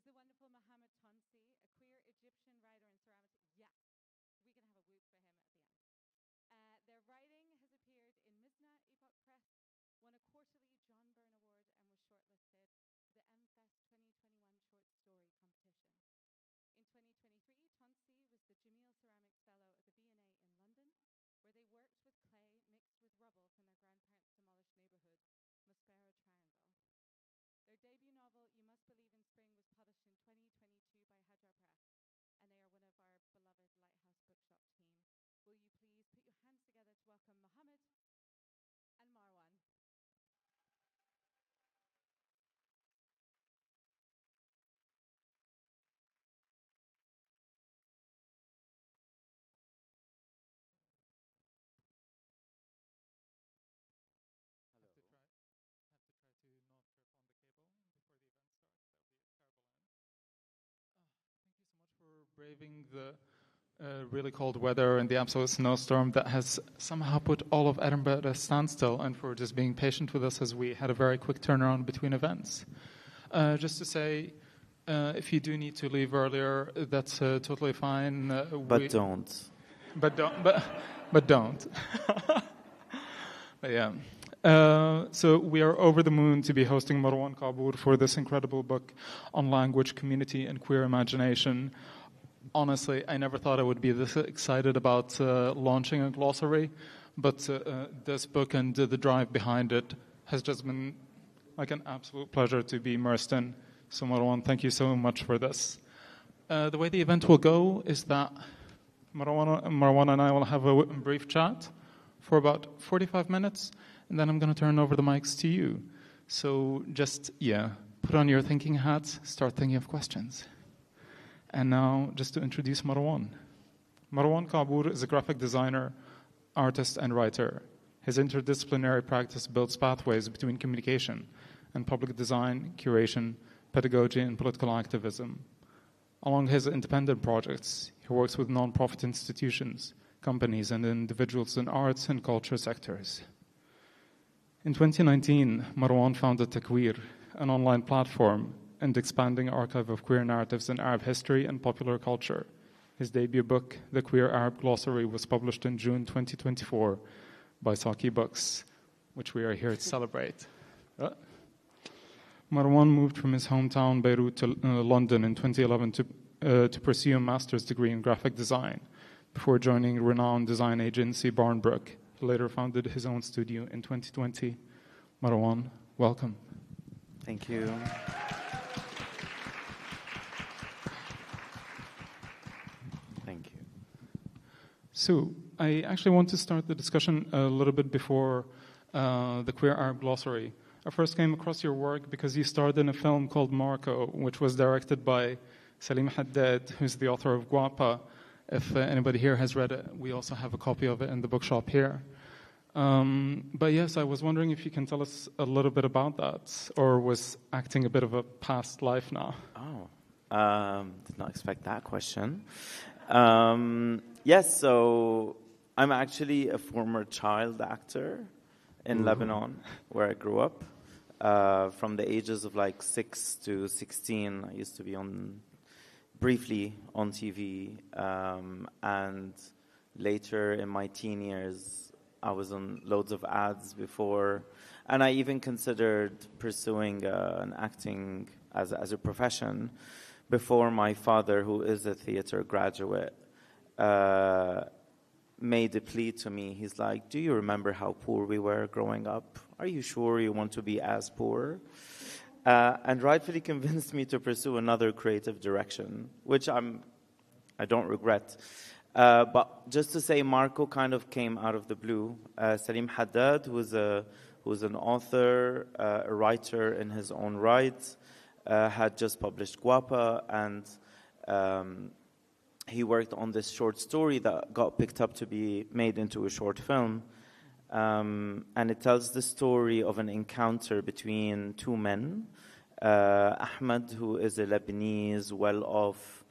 is the wonderful Mohamed Tonsy, a queer Egyptian writer and ceramic. Yes, we can have a whoop for him at the end. Their writing has appeared in Mizna, Epoch Press, won a quarterly John Byrne Award, and was shortlisted for the MFest 2021 Short Story Competition. In 2023, Tonsy was the Jamil Ceramics Fellow at the V&A in London, where they worked with clay mixed with rubble from their grandparents' demolished neighbourhood, Maspero Triangle. Their debut novel, You Must Believe in Spring, was published in 2022 by Hajar Press, and they are one of our beloved Lighthouse Bookshop team. Will you please put your hands together to welcome Mohamed and Marwan. Braving the really cold weather and the absolute snowstorm that has somehow put all of Edinburgh at a standstill, and for just being patient with us as we had a very quick turnaround between events. Just to say, if you do need to leave earlier, that's totally fine. But don't. But don't. But don't. But yeah. So we are over the moon to be hosting Marwan Kaabour for this incredible book on language, community, and queer imagination. Honestly, I never thought I would be this excited about launching a glossary, but this book and the drive behind it has just been like an absolute pleasure to be immersed in. So Marwan, thank you so much for this. The way the event will go is that Marwan and I will have a brief chat for about 45 minutes, and then I'm going to turn over the mics to you. So just, put on your thinking hats, start thinking of questions. And now, just to introduce Marwan. Marwan Kaabour is a graphic designer, artist, and writer. His interdisciplinary practice builds pathways between communication and public design, curation, pedagogy, and political activism. Along his independent projects, he works with non-profit institutions, companies, and individuals in arts and culture sectors. In 2019, Marwan founded Takweer, an online platform and expanding archive of queer narratives in Arab history and popular culture. His debut book, The Queer Arab Glossary, was published in June 2024 by Saki Books, which we are here to celebrate. Marwan moved from his hometown Beirut to London in 2011 to pursue a master's degree in graphic design before joining renowned design agency Barnbrook. He later founded his own studio in 2020. Marwan, welcome. Thank you. So I actually want to start the discussion a little bit before the Queer Arab Glossary. I first came across your work because you starred in a film called Marco, which was directed by Salim Haddad, who's the author of Guapa. If anybody here has read it, we also have a copy of it in the bookshop here. But yes, I was wondering if you can tell us a little bit about that, or was acting a bit of a past life now? Did not expect that question. Yes, so I'm actually a former child actor in Lebanon, where I grew up. From the ages of like 6 to 16, I used to be briefly on TV. And later in my teen years, I was on loads of ads before. And I even considered pursuing an acting as a profession before my father, who is a theater graduate, made a plea to me. He's like, do you remember how poor we were growing up? Are you sure you want to be as poor? And rightfully convinced me to pursue another creative direction, which I don't regret. But just to say, Marco kind of came out of the blue. Salim Haddad, who's an author, a writer in his own right, had just published Guapa, and he worked on this short story that got picked up to be made into a short film. And it tells the story of an encounter between two men. Ahmed, who is a Lebanese, well-off,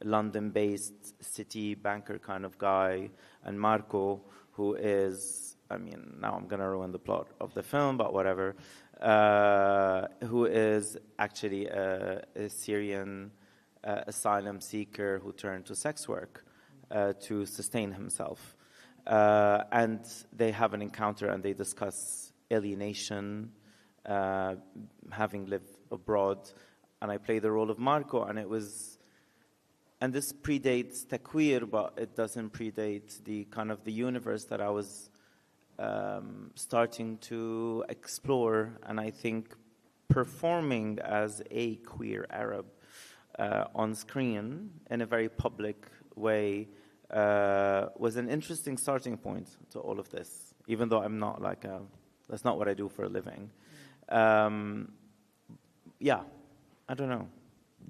London-based city banker kind of guy, and Marco, who is, now I'm going to ruin the plot of the film, but whatever, who is actually a Syrian asylum seeker who turned to sex work to sustain himself. And they have an encounter and they discuss alienation, having lived abroad. And I play the role of Marco, and this predates Takweer, but it doesn't predate the kind of the universe that I was starting to explore, and I think performing as a queer Arab on screen in a very public way was an interesting starting point to all of this, even though I'm not like that's not what I do for a living. Yeah, I don't know.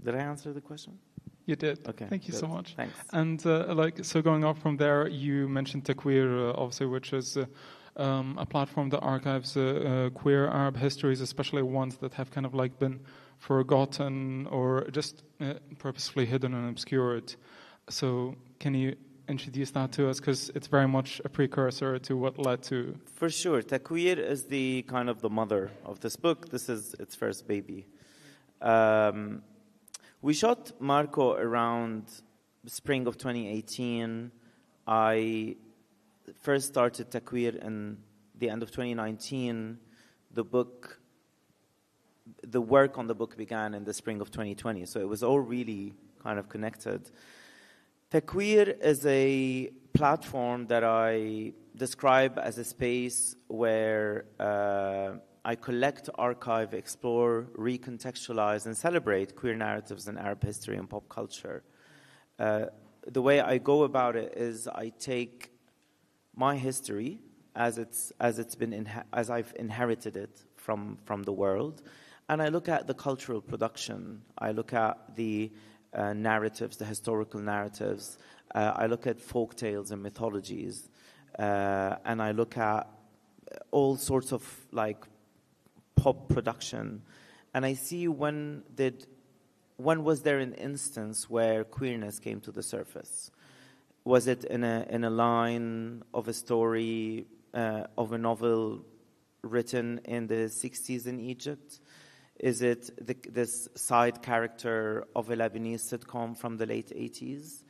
Did I answer the question? You did. Okay. Thank you good. so much. Thanks. And so going up from there, you mentioned Takweer, obviously, which is a platform that archives queer Arab histories, especially ones that have kind of like been forgotten or just purposefully hidden and obscured. So can you introduce that to us? Because it's very much a precursor to what led to... For sure. Takweer is the kind of the mother of this book. This is its first baby. We shot Marco around spring of 2018. I first started Takweer in the end of 2019. The work on the book began in the spring of 2020, so it was all really kind of connected. Takweer is a platform that I describe as a space where I collect, archive, explore, recontextualize, and celebrate queer narratives in Arab history and pop culture. The way I go about it is I take my history as I've inherited it from the world, and I look at the cultural production. I look at the narratives, the historical narratives. I look at folk tales and mythologies, and I look at all sorts of like pop production, and I see when was there an instance where queerness came to the surface? Was it in a line of a story of a novel written in the 60s in Egypt? Is it this side character of a Lebanese sitcom from the late 80s?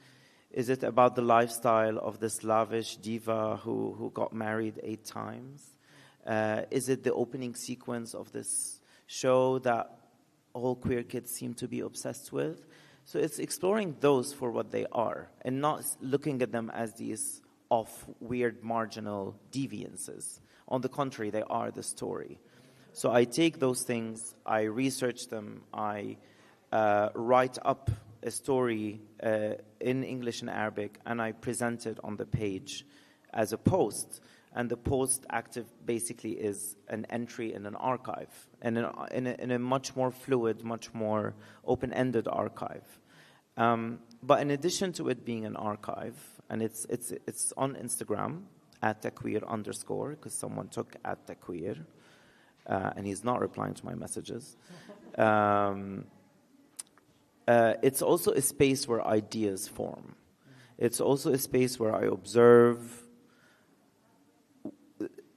Is it about the lifestyle of this lavish diva who got married 8 times? Is it the opening sequence of this show that all queer kids seem to be obsessed with? So it's exploring those for what they are and not looking at them as these off, weird, marginal deviances. On the contrary, they are the story. So I take those things, I research them, I write up a story in English and Arabic, and I present it on the page as a post. And the post active basically is an entry in an archive, and in a much more fluid, much more open-ended archive. But in addition to it being an archive, and it's on Instagram at Takweer _, because someone took at Takweer, and he's not replying to my messages. It's also a space where ideas form. It's also a space where I observe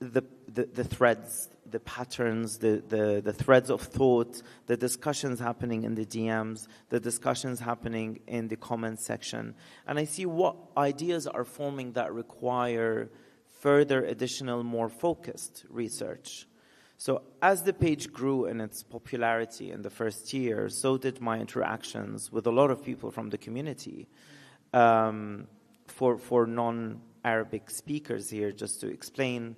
the threads, the patterns, the threads of thought, the discussions happening in the DMs, the discussions happening in the comments section. And I see what ideas are forming that require further additional, more focused research. So as the page grew in its popularity in the first year, so did my interactions with a lot of people from the community. For non-Arabic speakers here, just to explain,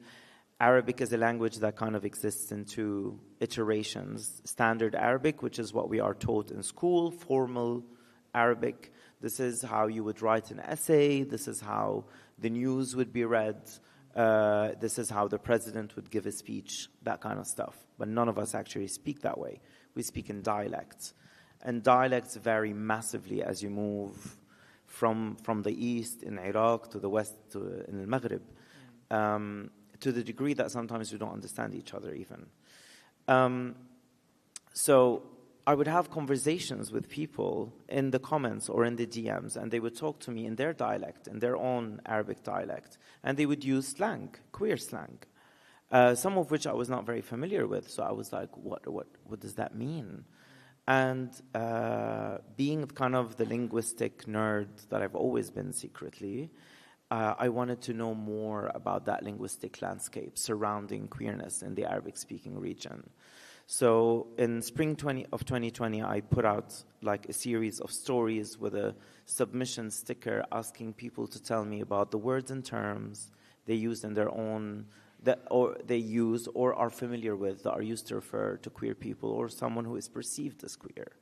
Arabic is a language that kind of exists in 2 iterations. Standard Arabic, which is what we are taught in school, formal Arabic. This is how you would write an essay. This is how the news would be read. This is how the president would give a speech, that kind of stuff. But none of us actually speak that way. We speak in dialects. And dialects vary massively as you move from the east in Iraq to the west in the Maghrib, to the degree that sometimes we don't understand each other even. So I would have conversations with people in the comments or in the DMs, and they would talk to me in their dialect, in their own Arabic dialect, and they would use slang, queer slang. some of which I was not very familiar with. So I was like, what does that mean? And being kind of the linguistic nerd that I've always been secretly, I wanted to know more about that linguistic landscape surrounding queerness in the Arabic-speaking region. So in spring 2020, I put out like a series of stories with a submission sticker asking people to tell me about the words and terms they use in their own, or they use or are familiar with, that are used to refer to queer people or someone who is perceived as queer.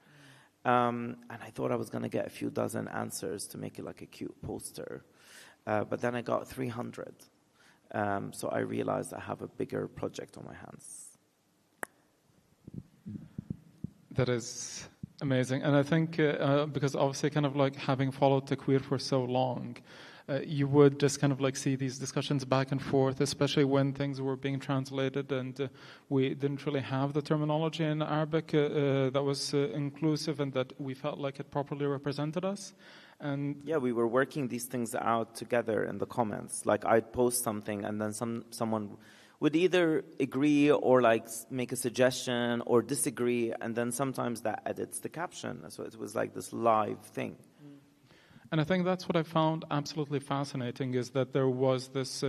And I thought I was going to get a few dozen answers to make it like a cute poster. But then I got 300. So I realized I have a bigger project on my hands. That is amazing. And I think because obviously kind of like having followed Takweer for so long, you would just kind of like see these discussions back and forth, especially when things were being translated and we didn't really have the terminology in Arabic that was inclusive and that we felt like it properly represented us. And yeah, we were working these things out together in the comments. Like I'd post something and then someone would either agree or like make a suggestion or disagree, and then sometimes that edits the caption. So it was like this live thing. And I think that's what I found absolutely fascinating, is that there was this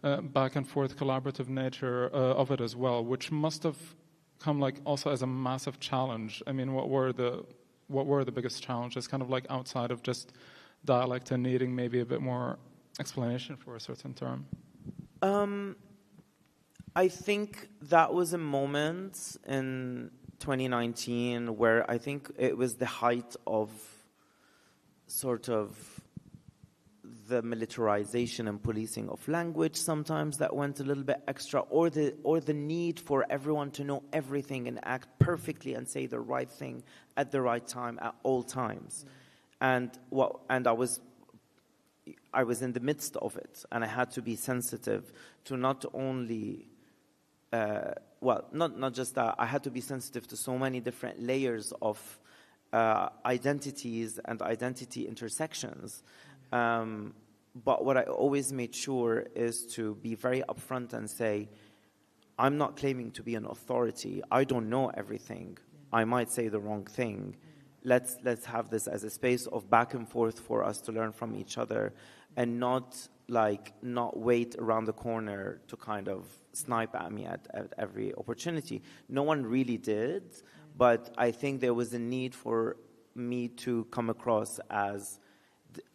back and forth collaborative nature of it as well, which must have come like also as a massive challenge. I mean, what were the biggest challenges, kind of like outside of just dialect and needing maybe a bit more explanation for a certain term? I think that was a moment in 2019 where I think it was the height of sort of the militarization and policing of language sometimes that went a little bit extra, or the need for everyone to know everything and act perfectly and say the right thing at the right time at all times. And I was in the midst of it, and I had to be sensitive to not only not just that, I had to be sensitive to so many different layers of identities and identity intersections. But what I always made sure is to be very upfront and say, I'm not claiming to be an authority. I don't know everything. I might say the wrong thing. Let's have this as a space of back and forth for us to learn from each other, and not wait around the corner to kind of snipe at me at every opportunity. No one really did, but I think there was a need for me to come across as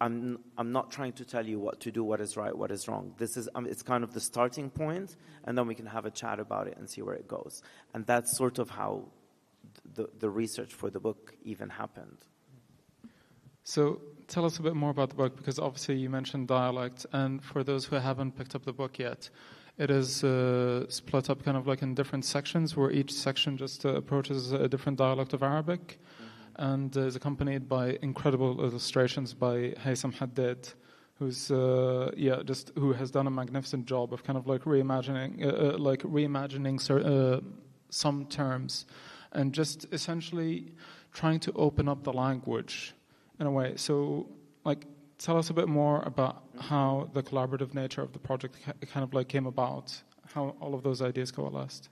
I'm not trying to tell you what to do, what is right, what is wrong. This is it's kind of the starting point, and then we can have a chat about it and see where it goes. And that's sort of how the research for the book even happened. So tell us a bit more about the book, because obviously you mentioned dialect, and for those who haven't picked up the book yet, it is split up kind of like in different sections, where each section just approaches a different dialect of Arabic, and is accompanied by incredible illustrations by Haysam Haddad, who's who has done a magnificent job of kind of like reimagining some terms, and just essentially trying to open up the language in a way. So, like, tell us a bit more about how the collaborative nature of the project kind of like came about, how all of those ideas coalesced.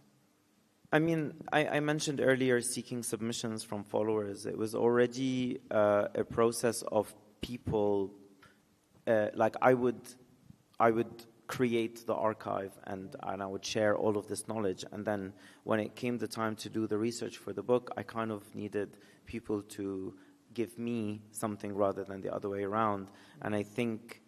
I mean, I mentioned earlier seeking submissions from followers. It was already a process of people, like I would create the archive and I would share all of this knowledge. And then when it came the time to do the research for the book, I kind of needed people to give me something rather than the other way around. And I think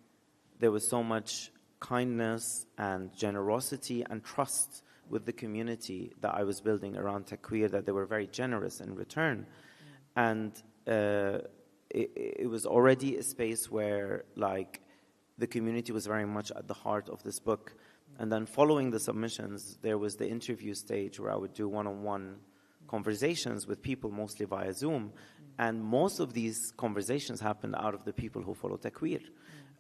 there was so much kindness and generosity and trust with the community that I was building around Takweer, that they were very generous in return. And it was already a space where, like, the community was very much at the heart of this book. And then following the submissions, there was the interview stage where I would do one-on-one conversations with people, mostly via Zoom. And most of these conversations happened out of the people who follow Takweer.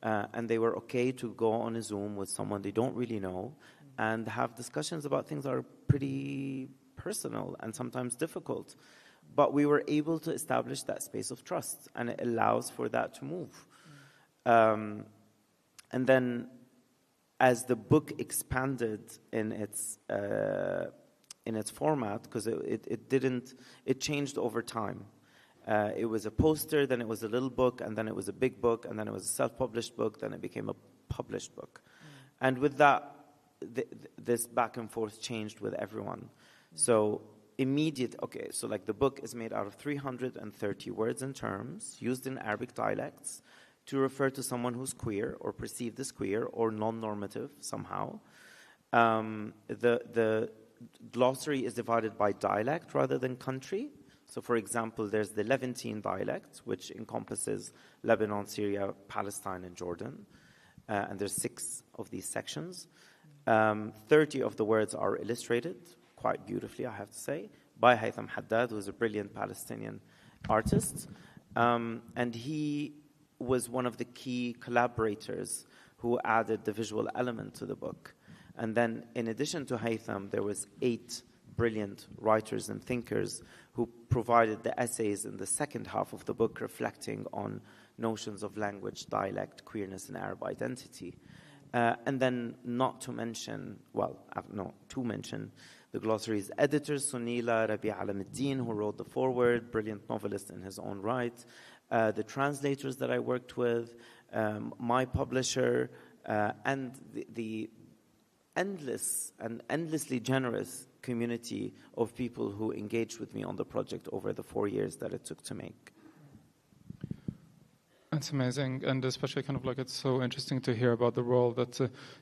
And they were okay to go on a Zoom with someone they don't really know and have discussions about things that are pretty personal and sometimes difficult. But we were able to establish that space of trust, and it allows for that to move. And then as the book expanded in its format, because it changed over time. It was a poster, then it was a little book, and then it was a big book, and then it was a self-published book, then it became a published book. And with that, this back and forth changed with everyone. So so like the book is made out of 330 words and terms used in Arabic dialects to refer to someone who's queer or perceived as queer or non-normative somehow. The glossary is divided by dialect rather than country. So for example, there's the Levantine dialect, which encompasses Lebanon, Syria, Palestine, and Jordan. And there's 6 of these sections. 30 of the words are illustrated, quite beautifully, I have to say, by Haytham Haddad, who's a brilliant Palestinian artist. And he was one of the key collaborators who added the visual element to the book. And then in addition to Haytham, there was 8 brilliant writers and thinkers who provided the essays in the second half of the book, reflecting on notions of language, dialect, queerness, and Arab identity. And then to mention the glossary's editors, Sunila Rabi Alamuddin, who wrote the foreword, brilliant novelist in his own right, the translators that I worked with, my publisher, and the endlessly generous community of people who engaged with me on the project over the 4 years that it took to make. That's amazing, and especially kind of like it's so interesting to hear about the role that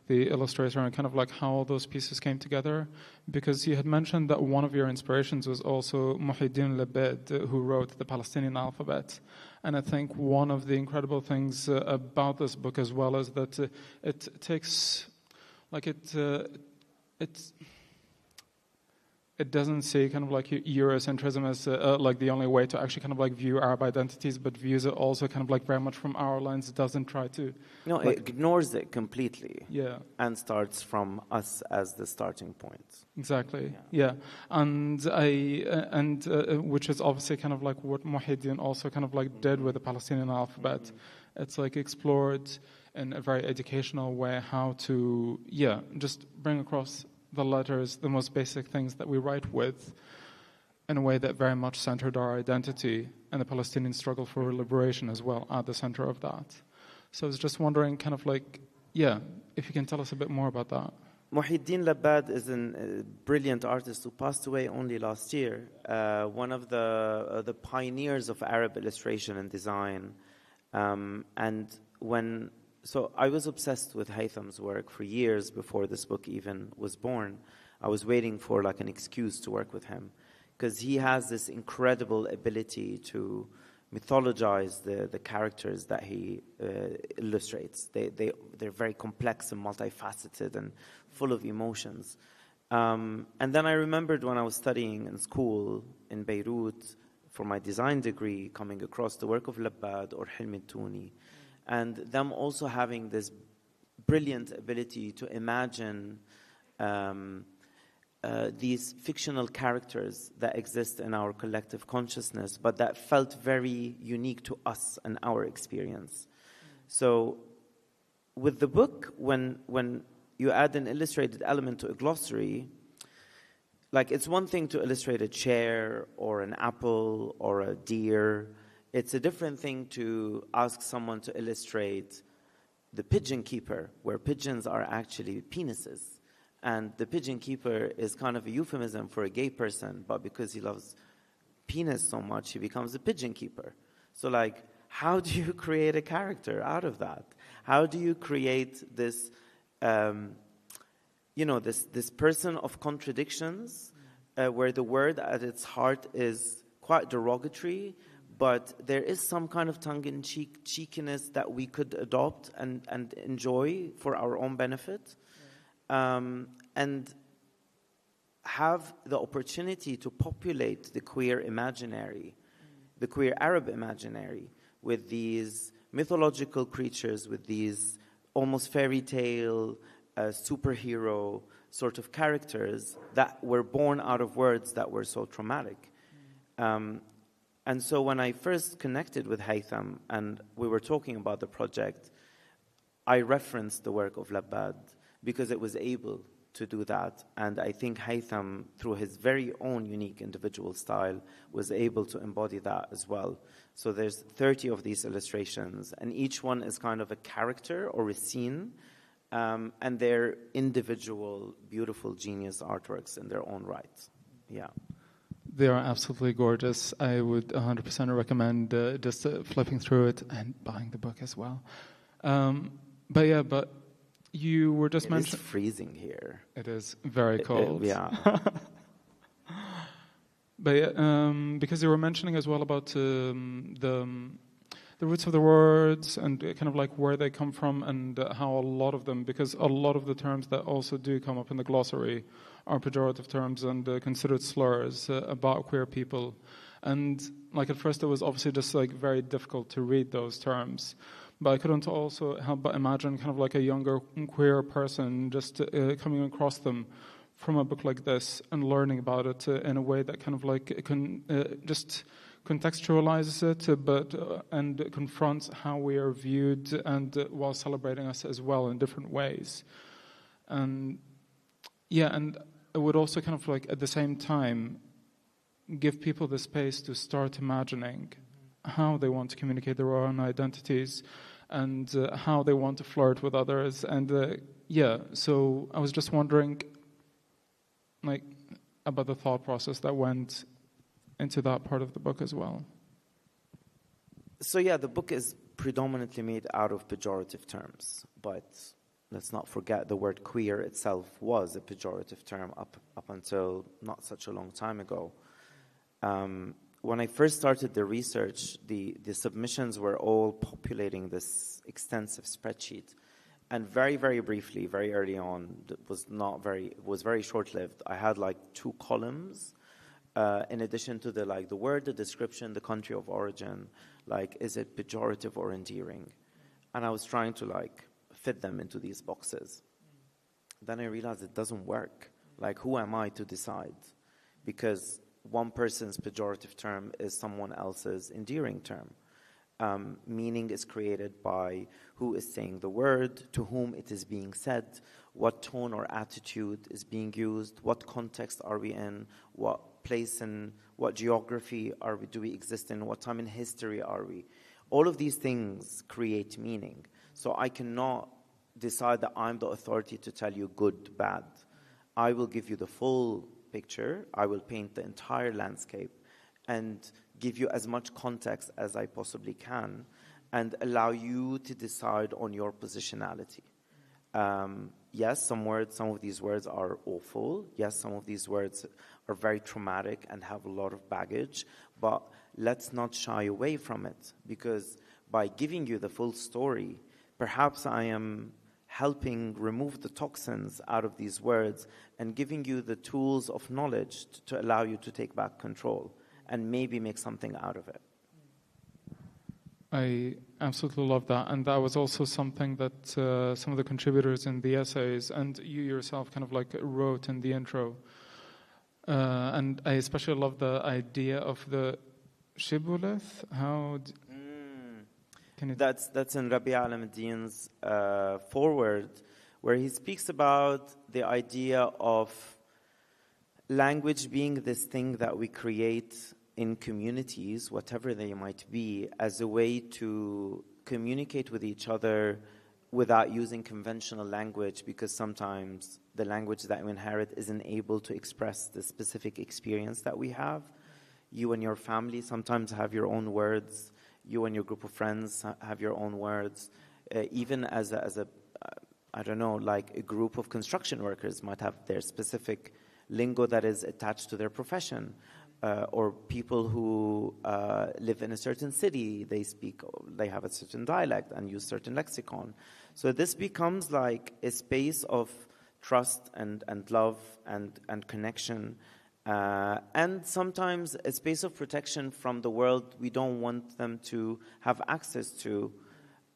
the illustrator and kind of like how all those pieces came together, because you had mentioned that one of your inspirations was also Muhyiddin Labid, who wrote the Palestinian alphabet. And I think one of the incredible things about this book as well is that it takes, like it doesn't see kind of like eurocentrism as like the only way to actually kind of like view Arab identities, but views it also kind of like very much from our lens. It doesn't try to... No, like, it ignores it completely. Yeah. And starts from us as the starting point. Exactly, yeah. And which is obviously kind of like what Muhyiddin also kind of like did with the Palestinian alphabet. It's like explored in a very educational way how to, just bring across the letters, the most basic things that we write with, in a way that very much centered our identity and the Palestinian struggle for liberation as well at the center of that. So I was just wondering kind of like, if you can tell us a bit more about that. Muhyiddin Labad is a brilliant artist who passed away only last year, one of the pioneers of Arab illustration and design. So I was obsessed with Haytham's work for years before this book even was born. I was waiting for like an excuse to work with him, because he has this incredible ability to mythologize the characters that he illustrates. They're very complex and multifaceted and full of emotions. And then I remembered when I was studying in school in Beirut for my design degree, coming across the work of Labad or Hilmi Touni, and them also having this brilliant ability to imagine these fictional characters that exist in our collective consciousness, but that felt very unique to us and our experience. So with the book, when you add an illustrated element to a glossary, like it's one thing to illustrate a chair or an apple or a deer. It's a different thing to ask someone to illustrate the pigeon keeper, where pigeons are actually penises. And the pigeon keeper is kind of a euphemism for a gay person, but because he loves penis so much, he becomes a pigeon keeper. So like, how do you create a character out of that? How do you create this, this person of contradictions, where the word at its heart is quite derogatory, but there is some kind of tongue-in-cheek cheekiness that we could adopt and enjoy for our own benefit, and have the opportunity to populate the queer imaginary, the queer Arab imaginary, with these mythological creatures, with these almost fairy tale, superhero sort of characters that were born out of words that were so traumatic. And so when I first connected with Haytham and we were talking about the project, I referenced the work of Labad because it was able to do that. And I think Haytham, through his very own unique individual style, was able to embody that as well. So there's 30 of these illustrations, and each one is kind of a character or a scene, and they're individual, beautiful, genius artworks in their own right. Yeah. They are absolutely gorgeous. I would 100% recommend just flipping through it and buying the book as well. But you were just mentioning... It's freezing here. It is very cold. Yeah. But because you were mentioning as well about the roots of the words and kind of like where they come from, and how a lot of them, because a lot of the terms that also do come up in the glossary are pejorative terms and considered slurs about queer people. And like at first it was obviously just like very difficult to read those terms. But I couldn't also help but imagine kind of like a younger queer person just coming across them from a book like this and learning about it in a way that kind of like can just contextualizes it, and confronts how we are viewed, and while celebrating us as well in different ways. And and it would also kind of like at the same time give people the space to start imagining how they want to communicate their own identities and how they want to flirt with others. And so I was just wondering like about the thought process that went into that part of the book as well. So the book is predominantly made out of pejorative terms, but let's not forget the word queer itself was a pejorative term up until not such a long time ago. When I first started the research, the submissions were all populating this extensive spreadsheet. And very, very briefly, very early on, it was very short-lived. I had like 2 columns, in addition to the word, the description, the country of origin, like, is it pejorative or endearing? And I was trying to fit them into these boxes. Then I realized it doesn't work. Like, who am I to decide? Because one person's pejorative term is someone else's endearing term. Meaning is created by who is saying the word, to whom it is being said, what tone or attitude is being used, what context are we in, what place and what geography do we exist in, what time in history are we. All of these things create meaning. So I cannot decide that I'm the authority to tell you good, bad. I will give you the full picture. I will paint the entire landscape and give you as much context as I possibly can and allow you to decide on your positionality. Yes, some of these words are awful. Yes, some of these words are very traumatic and have a lot of baggage, but let's not shy away from it, because by giving you the full story, perhaps I am helping remove the toxins out of these words and giving you the tools of knowledge to allow you to take back control and maybe make something out of it. I absolutely love that. And that was also something that some of the contributors in the essays and you yourself kind of wrote in the intro. And I especially love the idea of the shibboleth. That's in Rabi' al-Madin's foreword, where he speaks about the idea of language being this thing that we create in communities, whatever they might be, as a way to communicate with each other without using conventional language, because sometimes the language that we inherit isn't able to express the specific experience that we have. You and your family sometimes have your own words. You and your group of friends have your own words. Even as a group of construction workers might have their specific lingo that is attached to their profession. Or people who live in a certain city, they have a certain dialect and use certain lexicon. So this becomes like a space of trust and love and connection, and sometimes a space of protection from the world we don't want them to have access to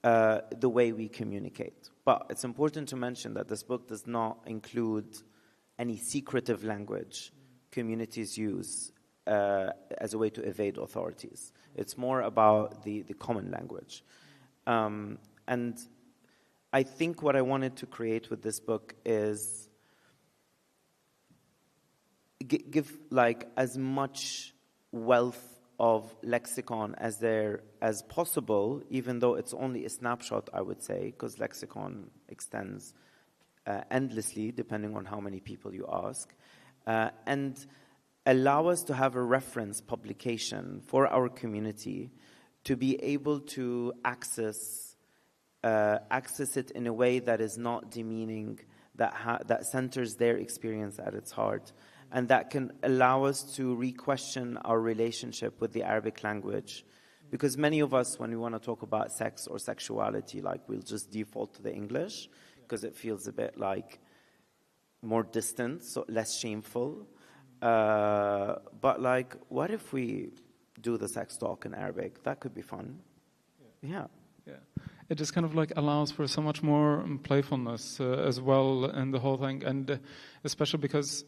the way we communicate. But it's important to mention that this book does not include any secretive language communities use as a way to evade authorities. It's more about the common language. And I think what I wanted to create with this book is give like as much wealth of lexicon as possible, even though it's only a snapshot, I would say, because lexicon extends endlessly depending on how many people you ask, and allow us to have a reference publication for our community to be able to access it in a way that is not demeaning, that centers their experience at its heart, and that can allow us to re-question our relationship with the Arabic language. Because many of us, when we want to talk about sex or sexuality, like we'll just default to the English because it feels a bit like more distant, so less shameful. But like, what if we do the sex talk in Arabic? That could be fun. Yeah. It just kind of like allows for so much more playfulness as well in the whole thing, and especially because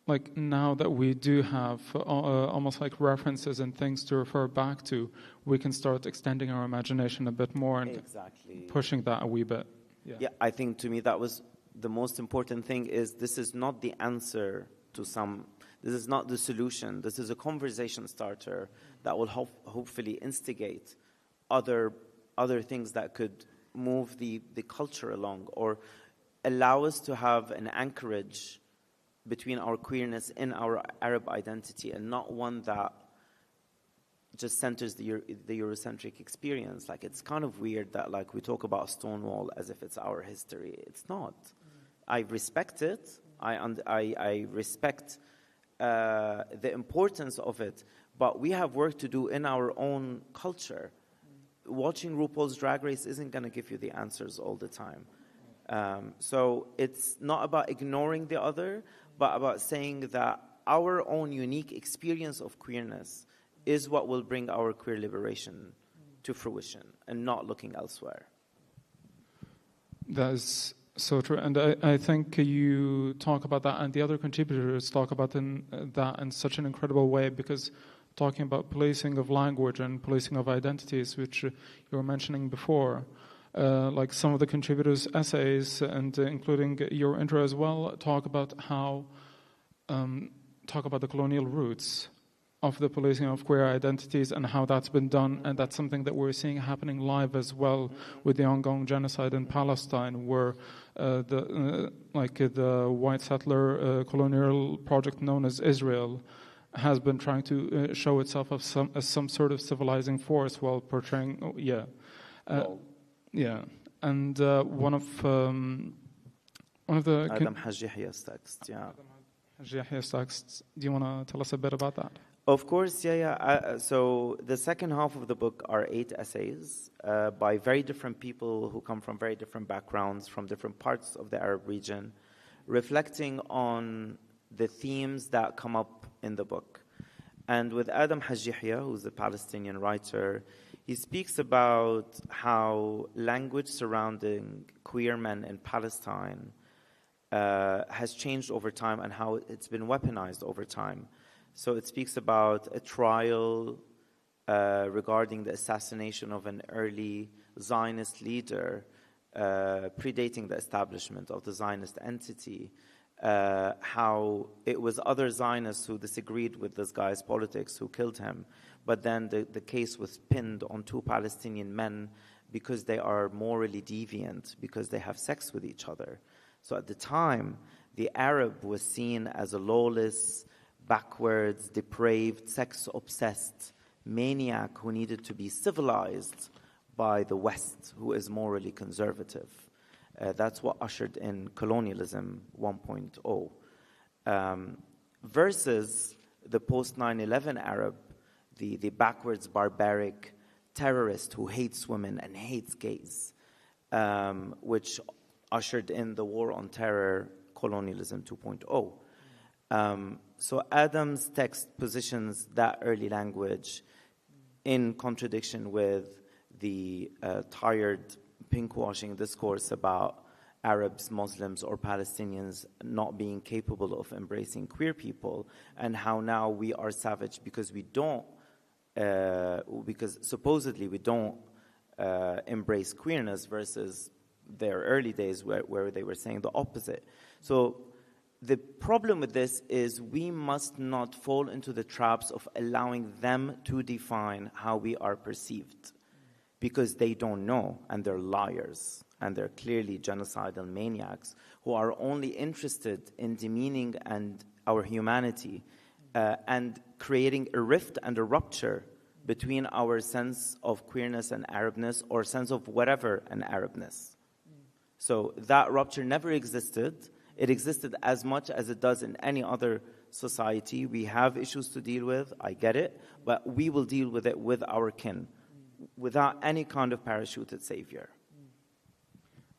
like now that we do have almost like references and things to refer back to, we can start extending our imagination a bit more and pushing that a wee bit. Yeah, I think to me that was the most important thing, is this is not the answer to this is not the solution. This is a conversation starter that will hopefully instigate other things that could move the culture along, or allow us to have an anchorage between our queerness in our Arab identity, and not one that just centers the Eurocentric experience. Like, it's kind of weird that like we talk about Stonewall as if it's our history. It's not. I respect it. I respect the importance of it, but we have work to do in our own culture. Watching RuPaul's Drag Race isn't going to give you the answers all the time. So it's not about ignoring the other, but about saying that our own unique experience of queerness is what will bring our queer liberation to fruition, and not looking elsewhere. That is so true. And I think you talk about that, and the other contributors talk about that in such an incredible way, because talking about policing of language and policing of identities, which you were mentioning before, like some of the contributors' essays, and including your intro as well, talk about the colonial roots of the policing of queer identities and how that's been done, and that's something that we're seeing happening live as well with the ongoing genocide in Palestine, where the white settler colonial project known as Israel has been trying to show itself as some sort of civilizing force while portraying, and one of the Adam Haj Yahya's text, Yahya's text. Do you want to tell us a bit about that? Of course, so the second half of the book are 8 essays by very different people who come from very different backgrounds, from different parts of the Arab region, reflecting on the themes that come up in the book. And with Adam Haj Yahya, who's a Palestinian writer, he speaks about how language surrounding queer men in Palestine has changed over time, and how it's been weaponized over time. So it speaks about a trial regarding the assassination of an early Zionist leader predating the establishment of the Zionist entity, how it was other Zionists who disagreed with this guy's politics who killed him, but then the case was pinned on 2 Palestinian men because they are morally deviant, because they have sex with each other. So at the time, the Arab was seen as a lawless, backwards, depraved, sex-obsessed maniac who needed to be civilized by the West, who is morally conservative. That's what ushered in colonialism 1.0. Versus the post-9/11 Arab, the backwards, barbaric terrorist who hates women and hates gays, which ushered in the war on terror, colonialism 2.0. So Adam's text positions that early language in contradiction with the tired pinkwashing discourse about Arabs, Muslims, or Palestinians not being capable of embracing queer people, and how now we are savage because we don't, because supposedly we don't embrace queerness, versus their early days where they were saying the opposite. So the problem with this is we must not fall into the traps of allowing them to define how we are perceived, because they don't know, and they're liars, and they're clearly genocidal maniacs who are only interested in demeaning and our humanity and creating a rift and a rupture between our sense of queerness and Arabness, or sense of whatever and Arabness. So that rupture never existed. It existed as much as it does in any other society. We have issues to deal with, I get it, but we will deal with it with our kin, without any kind of parachuted savior.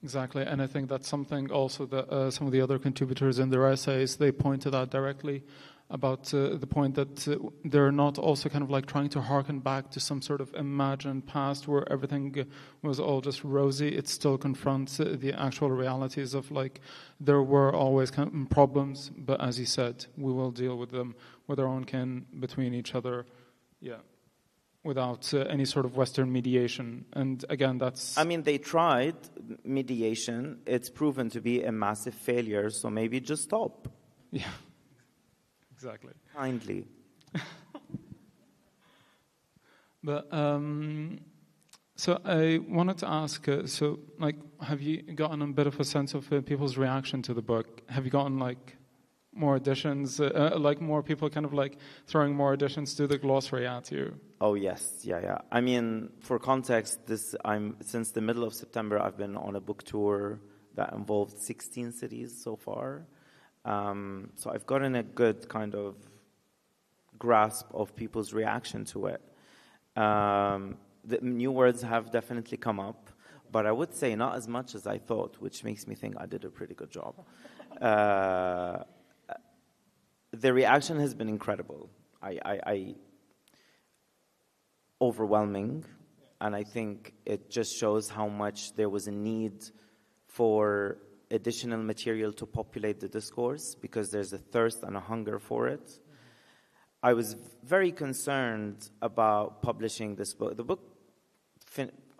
Exactly, and I think that's something also that some of the other contributors in their essays, they pointed out directly about the point that they're not also kind of like trying to harken back to some sort of imagined past where everything was all just rosy. It still confronts the actual realities of like there were always kind of problems, but as you said, we will deal with them with our own kin, between each other, without any sort of Western mediation. And again, that's... I mean, they tried mediation. It's proven to be a massive failure, so maybe just stop. Yeah. Exactly. Kindly. But so I wanted to ask, so like, have you gotten a bit of a sense of people's reaction to the book? Have you gotten like more editions, like more people kind of like throwing more additions to the glossary at you? Oh yes, yeah. I mean, for context, since the middle of September, I've been on a book tour that involved 16 cities so far. So I've gotten a good kind of grasp of people's reaction to it. The new words have definitely come up, but I would say not as much as I thought, which makes me think I did a pretty good job. The reaction has been incredible. Overwhelming, and I think it just shows how much there was a need for additional material to populate the discourse, because there's a thirst and a hunger for it. I was very concerned about publishing this book.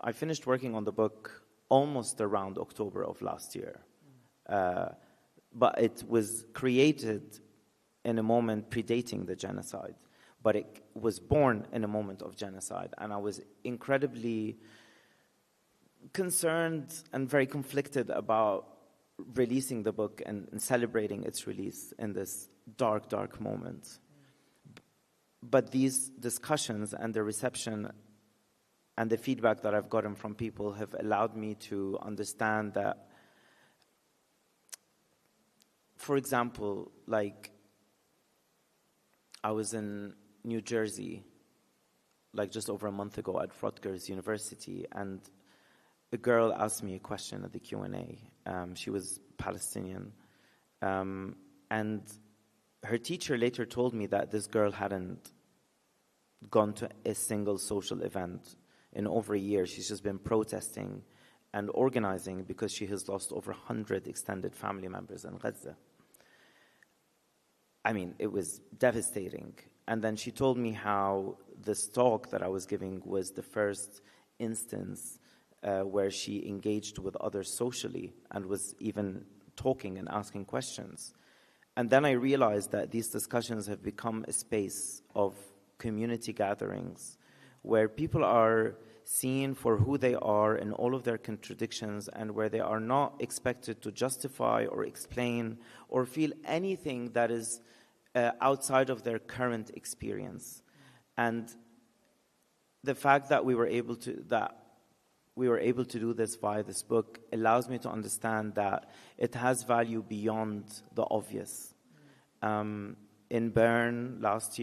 I finished working on the book almost around October of last year. But it was created in a moment predating the genocide. But it was born in a moment of genocide. And I was incredibly concerned and very conflicted about releasing the book and celebrating its release in this dark, dark moment. But these discussions and the reception and the feedback that I've gotten from people have allowed me to understand that, for example, like I was in New Jersey like just over a month ago at Rutgers University, and a girl asked me a question at the Q&A. She was Palestinian. And her teacher later told me that this girl hadn't gone to a single social event in over a year. She's just been protesting and organizing because she has lost over 100 extended family members in Gaza. I mean, it was devastating. And then she told me how this talk that I was giving was the first instance where she engaged with others socially and was even talking and asking questions. And then I realized that these discussions have become a space of community gatherings where people are seen for who they are in all of their contradictions, and where they are not expected to justify or explain or feel anything that is outside of their current experience. And the fact that we were able to do this via this book allows me to understand that it has value beyond the obvious. In Bern last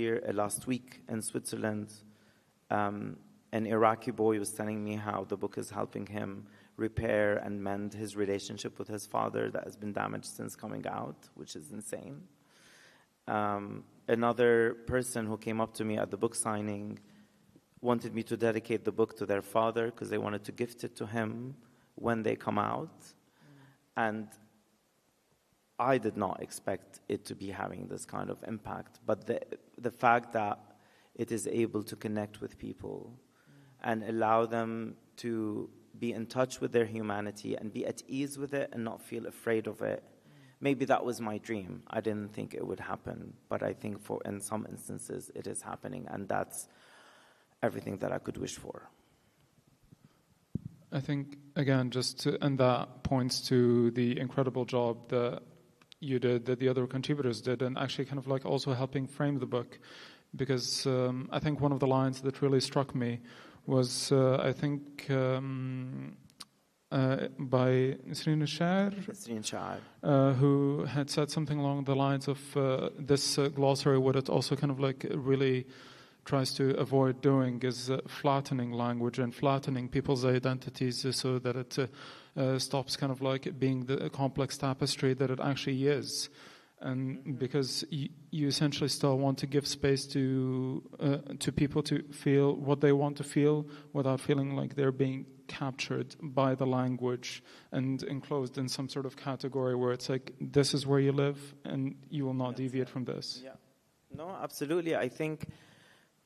week in Switzerland, an Iraqi boy was telling me how the book is helping him repair and mend his relationship with his father that has been damaged since coming out, which is insane. Another person who came up to me at the book signing wanted me to dedicate the book to their father because they wanted to gift it to him when they come out. And I did not expect it to be having this kind of impact. But the fact that it is able to connect with people and allow them to be in touch with their humanity and be at ease with it and not feel afraid of it. Maybe that was my dream. I didn't think it would happen, but I think in some instances it is happening, and that's everything that I could wish for. I think, again, and that points to the incredible job that you did, that the other contributors did, and actually kind of like also helping frame the book. Because I think one of the lines that really struck me was, I think, by Nasreen al-Sha'r, who had said something along the lines of this glossary, what it also kind of like really tries to avoid doing is flattening language and flattening people's identities so that it stops kind of like being the complex tapestry that it actually is. And because you essentially still want to give space to people to feel what they want to feel without feeling like they're being captured by the language and enclosed in some sort of category where it's like, this is where you live and you will not deviate from this. Yeah. No, absolutely. I think,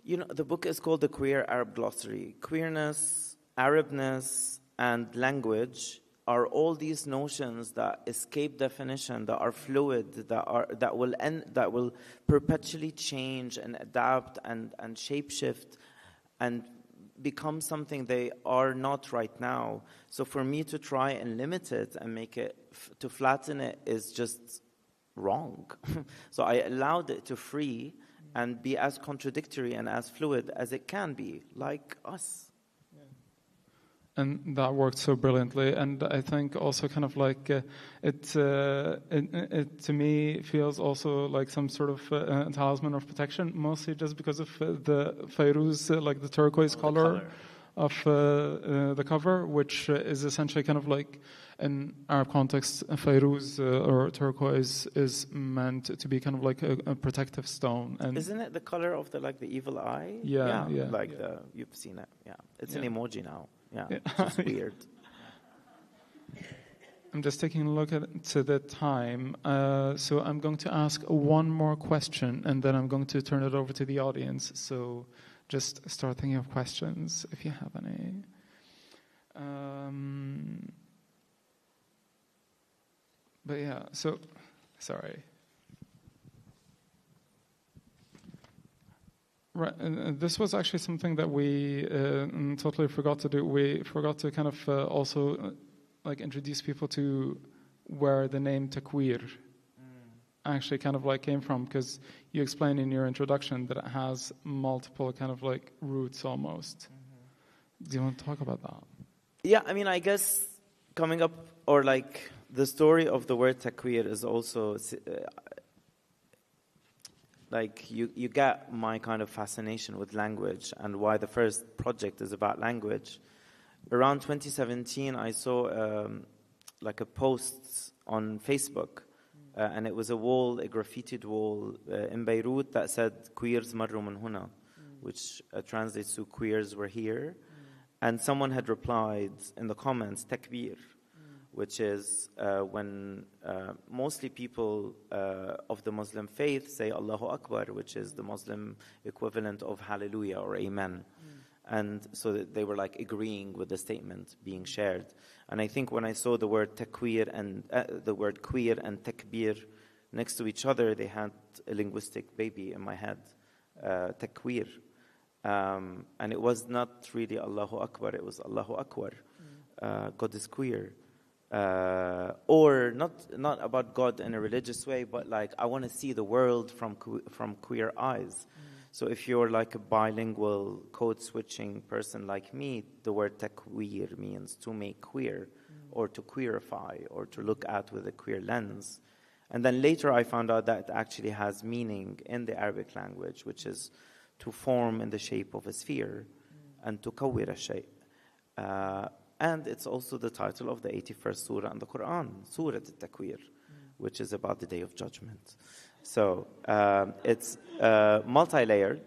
the book is called the Queer Arab Glossary. Queerness, Arabness, and language are all these notions that escape definition, that are fluid, that will perpetually change and adapt and shapeshift and become something they are not right now. So for me to try and limit it and make it, to flatten it, is just wrong. So I allowed it to free and be as contradictory and as fluid as it can be, like us. And that worked so brilliantly. And I think also kind of like it to me feels also like some sort of talisman of protection, mostly just because of the Fairuz, like the turquoise color of the cover, which is essentially kind of like, in Arab context, Fairuz or turquoise is meant to be kind of like a protective stone. And isn't it the color of the evil eye? Yeah. You've seen it. Yeah, it's an emoji now. Yeah, Yeah. it's just weird. I'm just taking a look to the time. So I'm going to ask one more question, and then I'm going to turn it over to the audience. So just start thinking of questions if you have any. But yeah, so, sorry. Right, and this was actually something that we totally forgot to do. We forgot to kind of also like introduce people to where the name Takweer actually kind of like came from, because you explained in your introduction that it has multiple kind of like roots almost. Do you want to talk about that? Yeah, I mean, I guess coming up, or like the story of the word Takweer is also like you get my kind of fascination with language and why the first project is about language. Around 2017, I saw like a post on Facebook, and it was a graffitied wall in Beirut that said "Queers marru min huna," which translates to "Queers were here," and someone had replied in the comments "Takweer," which is when mostly people of the Muslim faith say Allahu Akbar, which is the Muslim equivalent of Hallelujah or Amen. And so they were like agreeing with the statement being shared. And I think when I saw the word Takweer and the word queer and takbir next to each other, they had a linguistic baby in my head, Takweer. And it was not really Allahu Akbar, it was Allahu Akbar. God is queer. Or not about God in a religious way, but like I want to see the world from queer eyes. So if you're like a bilingual code-switching person like me, the word takweer means to make queer, or to queerify, or to look at with a queer lens. And then later I found out that it actually has meaning in the Arabic language, which is to form in the shape of a sphere, and to kawir shay. And it's also the title of the 81st surah in the Quran, Surah al-Takweer, which is about the Day of Judgment. So it's multi-layered,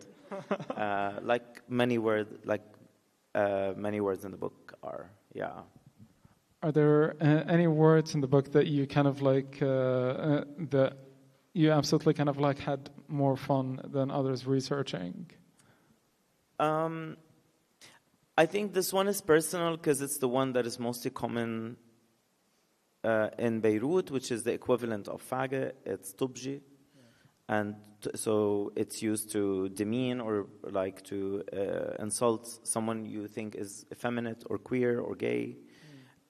like many words in the book are. Yeah. Are there any words in the book that you kind of like that you absolutely kind of like had more fun than others researching? I think this one is personal because it's the one that is mostly common in Beirut, which is the equivalent of faggot. It's tubji. And so it's used to demean or like to insult someone you think is effeminate or queer or gay.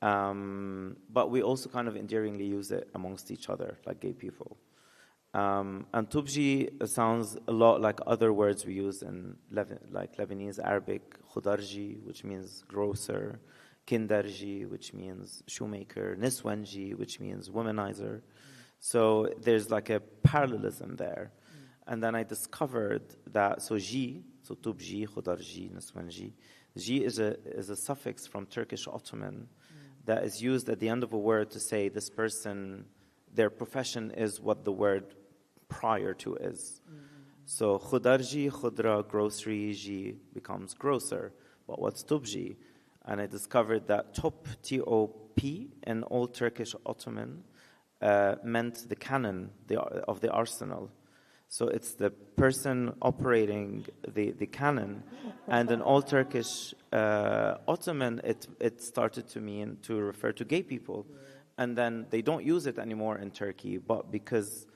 But we also kind of endearingly use it amongst each other, like gay people. And tubji sounds a lot like other words we use in like Lebanese Arabic, khudarji, which means grocer, kindarji, which means shoemaker, niswanji, which means womanizer. So there's like a parallelism there. And then I discovered that, so ji, so tubji, khudarji, niswanji, ji is a suffix from Turkish Ottoman that is used at the end of a word to say this person, their profession is what the word prior to is. So khudarji, khudra, grocery, ji becomes grocer. But what's tubji? And I discovered that top, T-O-P, in Old Turkish Ottoman meant the cannon of the arsenal. So it's the person operating the cannon. And in Old Turkish Ottoman, it started to refer to gay people. And then they don't use it anymore in Turkey, but because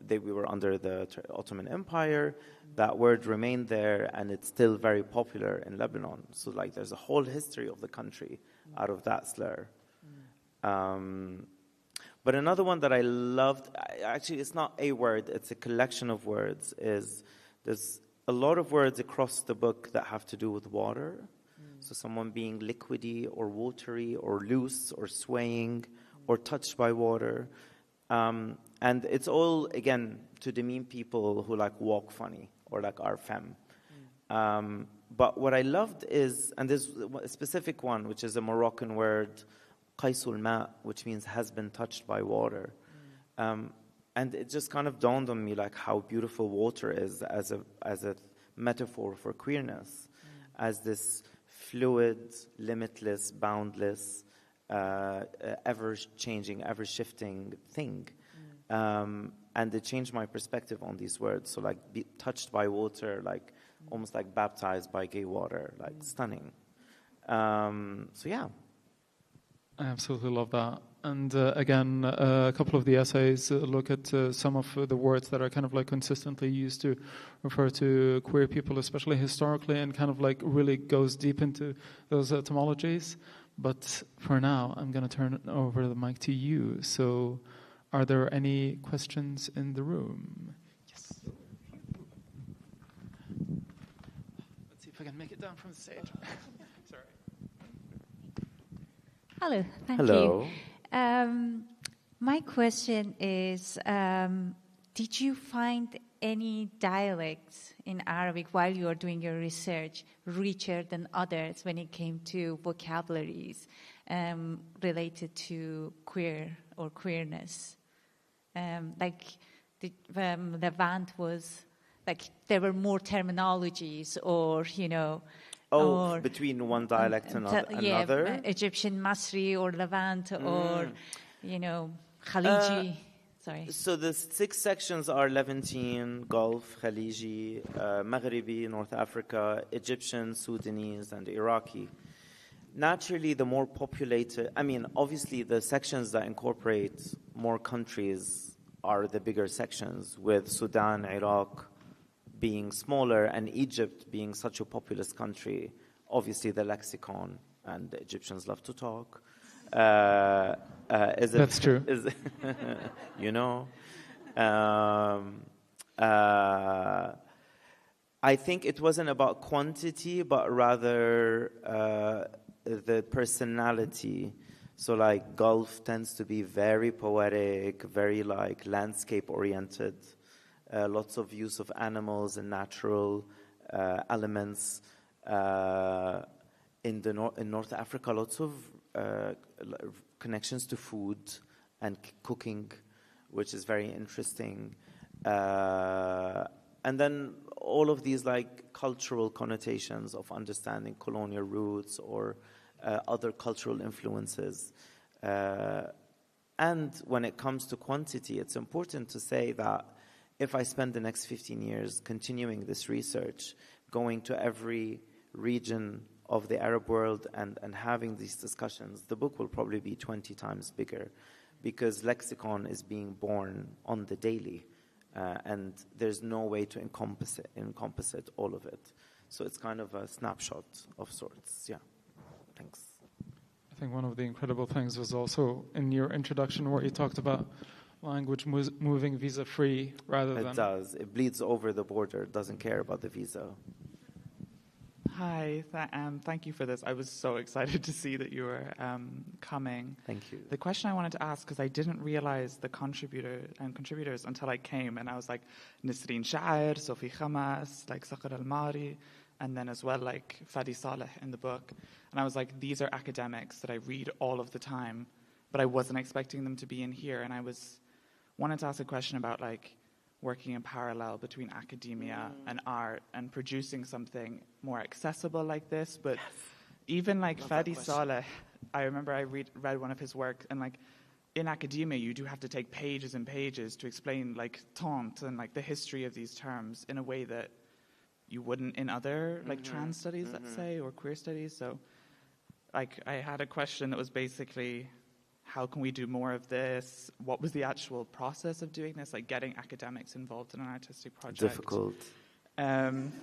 we were under the Ottoman Empire, that word remained there, and it's still very popular in Lebanon. So like there's a whole history of the country out of that slur. But another one that I loved, actually it's not a word, it's a collection of words, is there's a lot of words across the book that have to do with water. So someone being liquidy or watery or loose or swaying or touched by water. And it's all, again, to demean people who like walk funny or like are femme. But what I loved is, and there's a specific one, which is a Moroccan word, qaysul ma, which means has been touched by water. And it just kind of dawned on me like how beautiful water is as a metaphor for queerness, as this fluid, limitless, boundless, ever-changing, ever-shifting thing. And it changed my perspective on these words. So like be touched by water, like almost like baptized by gay water, like stunning. So yeah. I absolutely love that. And again, a couple of the essays look at some of the words that are kind of like consistently used to refer to queer people, especially historically, and kind of like really goes deep into those etymologies. But for now, I'm going to turn over the mic to you. So are there any questions in the room? Yes. Let's see if I can make it down from the stage. Sorry. Hello, thank Hello. you. My question is, did you find any dialects in Arabic while you are doing your research richer than others when it came to vocabularies related to queer or queerness? Like the Levant was, like there were more terminologies or, you know, or between one dialect and another? Yeah, Egyptian Masri or Levant or, you know, Khaliji. Sorry. So the 6 sections are Levantine, Gulf, Khaliji, Maghribi, North Africa, Egyptian, Sudanese, and Iraqi. Naturally, the more populated, I mean, obviously the sections that incorporate more countries are the bigger sections, with Sudan, Iraq being smaller and Egypt being such a populous country. Obviously, the lexicon, and the Egyptians love to talk. That's true. You know. I think it wasn't about quantity, but rather the personality. So like Gulf tends to be very poetic, very like landscape-oriented. Lots of use of animals and natural elements. In North Africa, lots of connections to food and cooking, which is very interesting. And then all of these like cultural connotations of understanding colonial roots or other cultural influences. And when it comes to quantity, it's important to say that if I spend the next 15 years continuing this research, going to every region of the Arab world and having these discussions, the book will probably be 20 times bigger, because lexicon is being born on the daily, and there's no way to encompass it, all of it. So it's kind of a snapshot of sorts. Yeah, thanks. I think one of the incredible things was also in your introduction where you talked about language moving visa-free rather than... It does. It bleeds over the border. It doesn't care about the visa. Hi, thank you for this. I was so excited to see that you were coming. Thank you. The question I wanted to ask, because I didn't realize the contributors until I came, and I was like Nisreen Sha'ir, Sophie Khamas, like Saqar al-Mari, and then as well like Fadi Saleh in the book. And I was like, these are academics that I read all of the time, but I wasn't expecting them to be in here. And I wanted to ask a question about like working in parallel between academia and art and producing something more accessible like this. But even like Fadi Saleh, I remember I read one of his work, and like in academia you do have to take pages and pages to explain like taunt and like the history of these terms in a way that you wouldn't in other like trans studies, let's say, or queer studies. So like I had a question that was basically, how can we do more of this? What was the actual process of doing this? Like getting academics involved in an artistic project. Difficult. And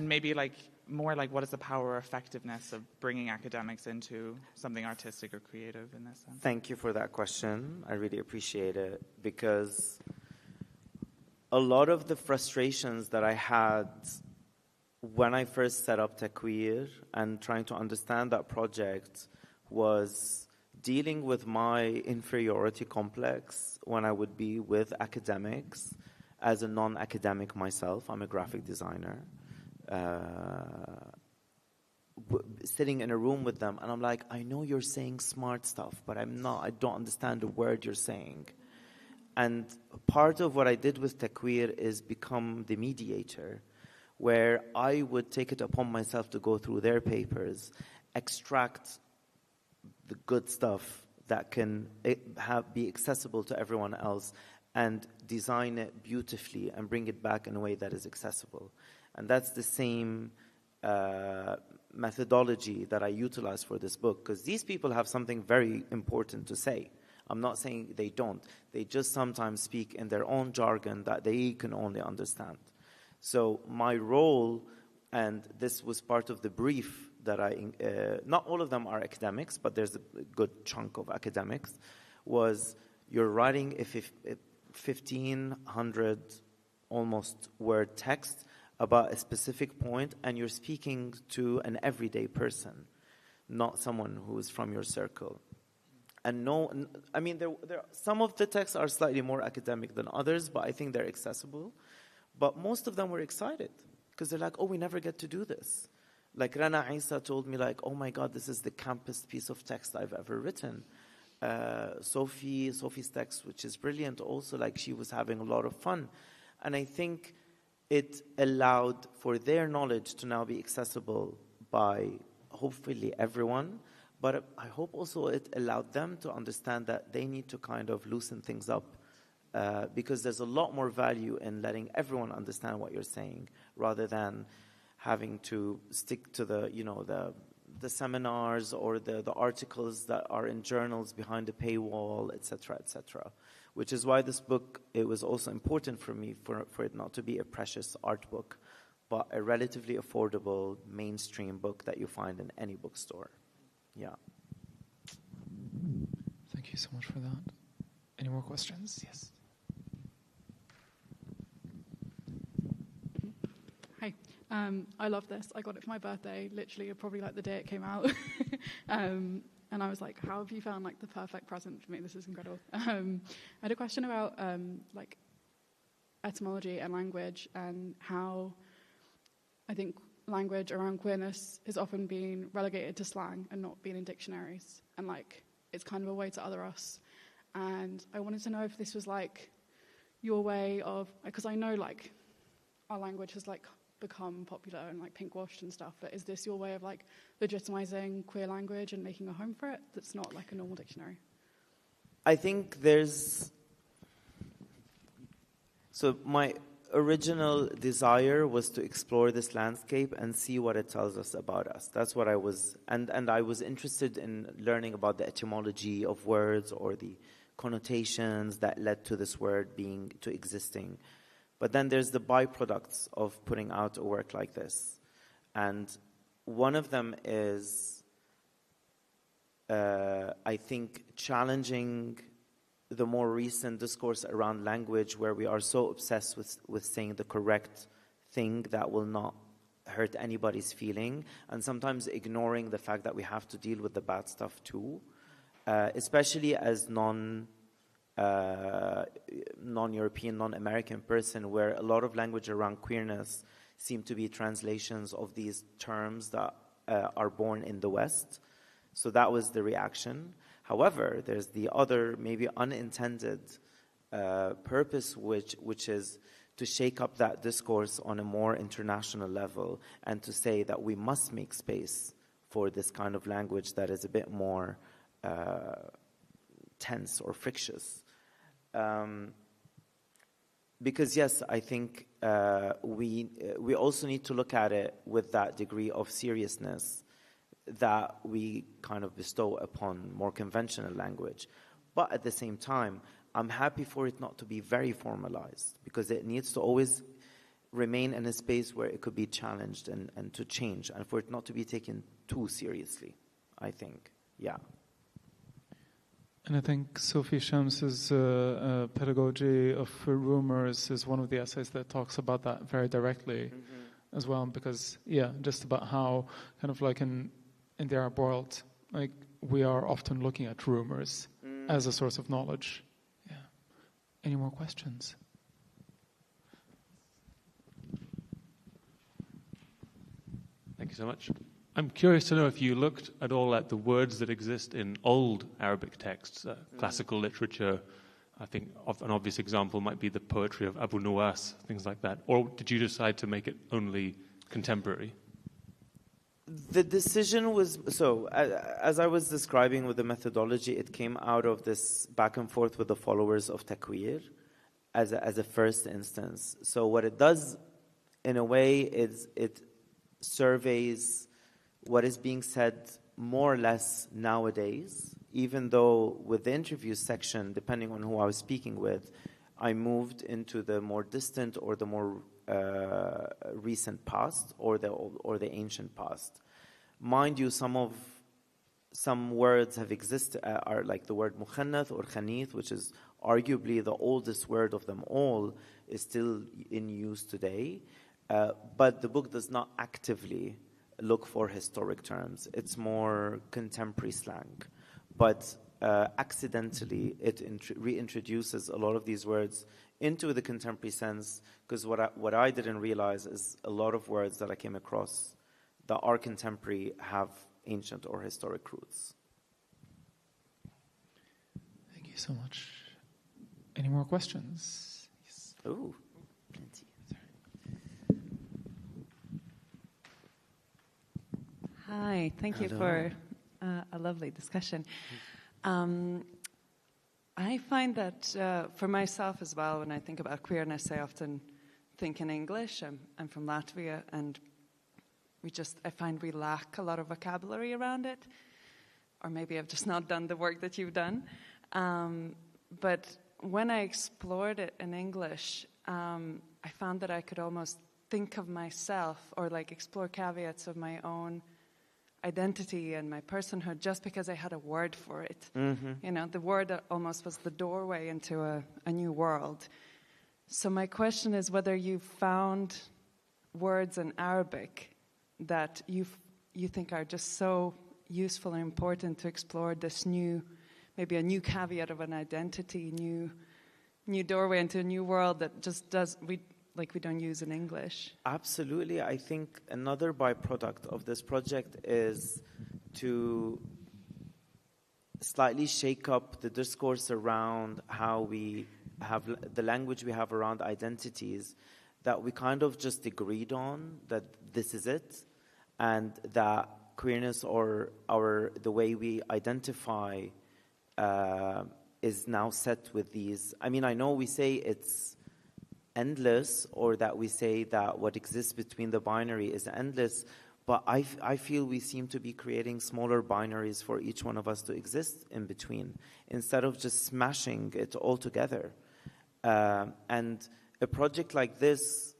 maybe like more like what is the power or effectiveness of bringing academics into something artistic or creative in this sense? Thank you for that question. I really appreciate it, because a lot of the frustrations that I had when I first set up Takweer and trying to understand that project was dealing with my inferiority complex when I would be with academics as a non-academic myself. I'm a graphic designer. Sitting in a room with them, and I'm like, I know you're saying smart stuff, but I don't understand a word you're saying. And part of what I did with Takweer is become the mediator, where I would take it upon myself to go through their papers, extract the good stuff that can be accessible to everyone else, and design it beautifully and bring it back in a way that is accessible. And that's the same methodology that I utilize for this book, because these people have something very important to say. I'm not saying they don't. They just sometimes speak in their own jargon that they can only understand. So my role, and this was part of the brief that not all of them are academics, but there's a good chunk of academics, was you're writing a 1,500 almost word text about a specific point, and you're speaking to an everyday person, not someone who is from your circle. And I mean, some of the texts are slightly more academic than others, but I think they're accessible. But most of them were excited, because they're like, oh, we never get to do this. Like Rana Isa told me, like, oh my God, this is the campest piece of text I've ever written. Sophie's text, which is brilliant also, like she was having a lot of fun. And I think it allowed for their knowledge to now be accessible by hopefully everyone. But I hope also it allowed them to understand that they need to kind of loosen things up, because there's a lot more value in letting everyone understand what you're saying rather than having to stick to the seminars or the articles that are in journals behind the paywall, etc., etc. Which is why this book, it was also important for me for it not to be a precious art book, but a relatively affordable mainstream book that you find in any bookstore. Yeah. Thank you so much for that. Any more questions? Yes. Hi. I love this. I got it for my birthday, literally probably like the day it came out. And I was like, how have you found like the perfect present for me? This is incredible. I had a question about like etymology and language, and how I think language around queerness has often been relegated to slang and not been in dictionaries, and like it's kind of a way to other us. And I wanted to know if this was like your way of, because I know like our language has like become popular and like pink-washed and stuff, but is this your way of like legitimizing queer language and making a home for it that's not like a normal dictionary? I think there's... So original desire was to explore this landscape and see what it tells us about us. That's what I was, and I was interested in learning about the etymology of words or the connotations that led to this word to existing. But then there's the byproducts of putting out a work like this. And one of them is, I think, challenging the more recent discourse around language, where we are so obsessed with saying the correct thing that will not hurt anybody's feeling, and sometimes ignoring the fact that we have to deal with the bad stuff too, especially as non-European, non-American person, where a lot of language around queerness seem to be translations of these terms that are born in the West. So that was the reaction. However, there's the other, maybe unintended purpose, which is to shake up that discourse on a more international level, and to say that we must make space for this kind of language that is a bit more tense or frictious. Because yes, I think we also need to look at it with that degree of seriousness that we kind of bestow upon more conventional language. But at the same time, I'm happy for it not to be very formalized, because it needs to always remain in a space where it could be challenged and to change, and for it not to be taken too seriously, I think. Yeah. And I think Sophie Shams's pedagogy of rumors is one of the essays that talks about that very directly as well, because, just about how kind of like in the Arab world, like we are often looking at rumors as a source of knowledge. Yeah. Any more questions? Thank you so much. I'm curious to know if you looked at all at the words that exist in old Arabic texts, classical literature. I think an obvious example might be the poetry of Abu Nuwas, things like that. Or did you decide to make it only contemporary? The decision was, as I was describing with the methodology, it came out of this back and forth with the followers of Takweer as a first instance. So what it does, in a way, is it surveys what is being said more or less nowadays, even though with the interview section, depending on who I was speaking with, I moved into the more distant or the more recent past or the ancient past. Mind you, some words have existed, are like the word mukhannath or khanith, which is arguably the oldest word of them all, is still in use today. But the book does not actively look for historic terms. It's more contemporary slang. But accidentally, it reintroduces a lot of these words into the contemporary sense, because what I didn't realize is a lot of words that I came across that are contemporary have ancient or historic roots. Thank you so much. Any more questions? Yes. Oh, plenty. Hi, thank you for a lovely discussion. I find that for myself as well, when I think about queerness, I often think in English. I'm from Latvia, and I find we lack a lot of vocabulary around it. Or maybe I've just not done the work that you've done. But when I explored it in English, I found that I could almost think of myself or like explore caveats of my own identity and my personhood just because I had a word for it. Mm-hmm. You know, the word almost was the doorway into a new world. So my question is whether you found words in Arabic that you think are just so useful and important to explore this new, maybe a new caveat of an identity, new doorway into a new world that just we don't use in English. Absolutely. I think another byproduct of this project is to slightly shake up the discourse around how we have the language we have around identities that we kind of just agreed on, that this is it, and that queerness or the way we identify is now set with these. I mean, I know we say it's endless, or that we say that what exists between the binary is endless, but I feel we seem to be creating smaller binaries for each one of us to exist in between, instead of just smashing it all together. And a project like this,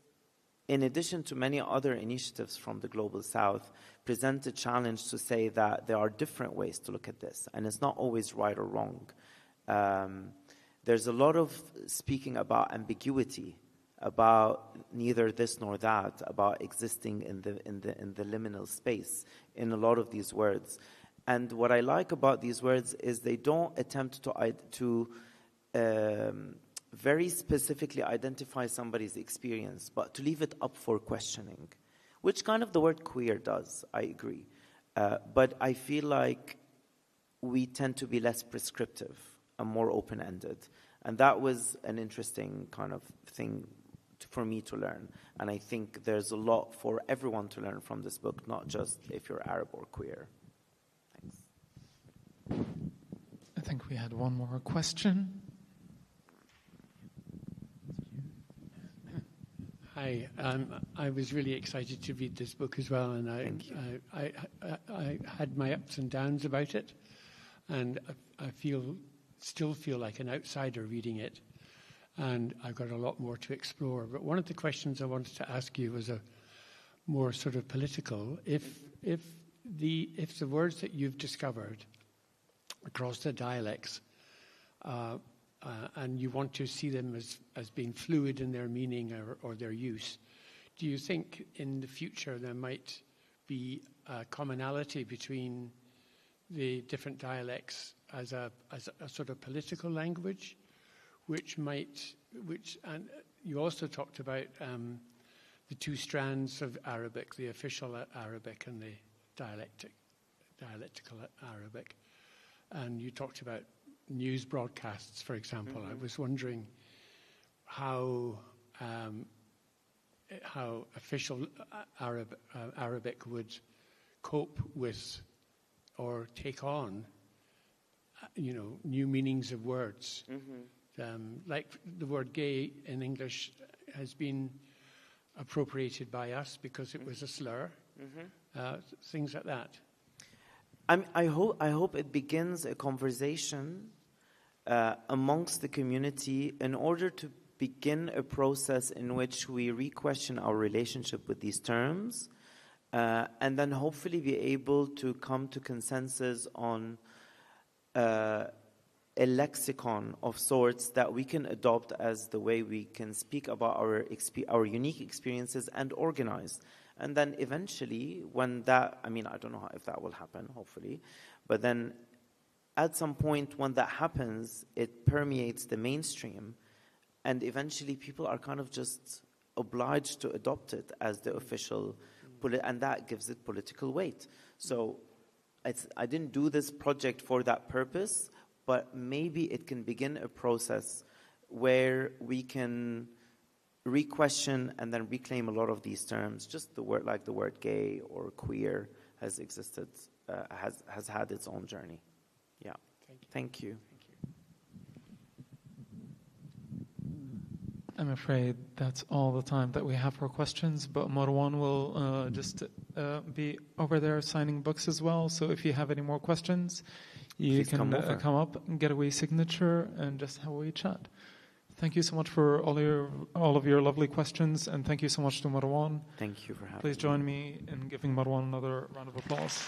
in addition to many other initiatives from the Global South, present a challenge to say that there are different ways to look at this, and it's not always right or wrong. There's a lot of speaking about ambiguity, about neither this nor that, about existing in the liminal space in a lot of these words. And what I like about these words is they don't attempt to very specifically identify somebody's experience, but to leave it up for questioning, which kind of the word queer does, I agree. But I feel like we tend to be less prescriptive and more open-ended. And that was an interesting kind of thing for me to learn. And I think there's a lot for everyone to learn from this book, not just if you're Arab or queer. Thanks. I think we had one more question. Hi, I was really excited to read this book as well, and I had my ups and downs about it, and I still feel like an outsider reading it, and I've got a lot more to explore. But one of the questions I wanted to ask you was a more sort of political. If the words that you've discovered across the dialects, and you want to see them as being fluid in their meaning or their use, do you think in the future there might be a commonality between the different dialects as a sort of political language, and you also talked about the two strands of Arabic, the official Arabic and the dialectical Arabic, and you talked about news broadcasts, for example. I was wondering how official Arabic would cope with or take on, new meanings of words. Like the word gay in English has been appropriated by us because it was a slur. Things like that. I hope it begins a conversation amongst the community in order to begin a process in which we re-question our relationship with these terms, and then hopefully be able to come to consensus on a lexicon of sorts that we can adopt as the way we can speak about our unique experiences and organize. And then eventually, when that, I don't know if that will happen, hopefully, but then at some point when that happens, it permeates the mainstream, and eventually people are kind of just obliged to adopt it as the official, and that gives it political weight. So I didn't do this project for that purpose, but maybe it can begin a process where we can re-question and then reclaim a lot of these terms. Just the word, like the word gay or queer, has existed, has had its own journey. Yeah. Thank you. I'm afraid that's all the time that we have for questions, but Marwan will just be over there signing books as well. So if you have any more questions, you can come up and get a wee signature and just have a wee chat. Thank you so much for all of your lovely questions, and thank you so much to Marwan. Thank you for having me. Please join me in giving Marwan another round of applause.